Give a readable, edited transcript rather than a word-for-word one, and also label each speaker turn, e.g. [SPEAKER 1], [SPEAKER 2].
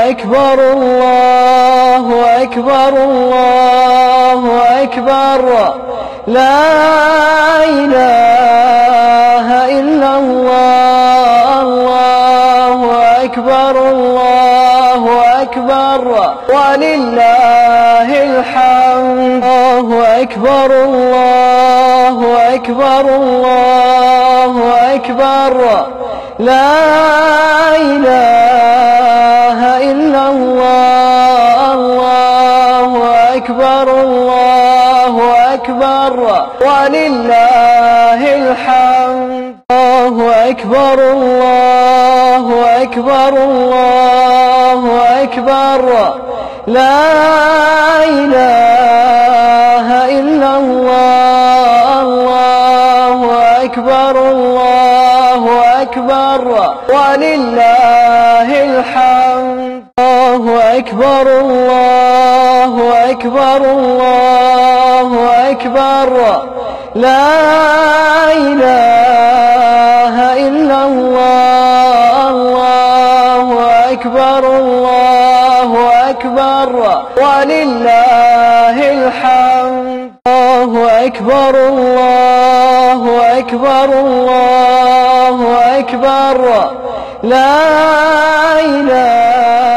[SPEAKER 1] أكبر الله أكبر الله أكبر لا إله إلا الله الله أكبر الله أكبر ولله الحمد الله أكبر الله أكبر الله أكبر لا إله إلا الله الله أكبر الله أكبر ولله الحمد الله أكبر الله أكبر الله أكبر لا إله إلا الله الله أكبر الله أكبر ولله الحمد الله أكبر الله أكبر الله أكبر لا إله إلا الله الله أكبر الله أكبر ولله الحمد الله أكبر الله أكبر الله أكبر لا إله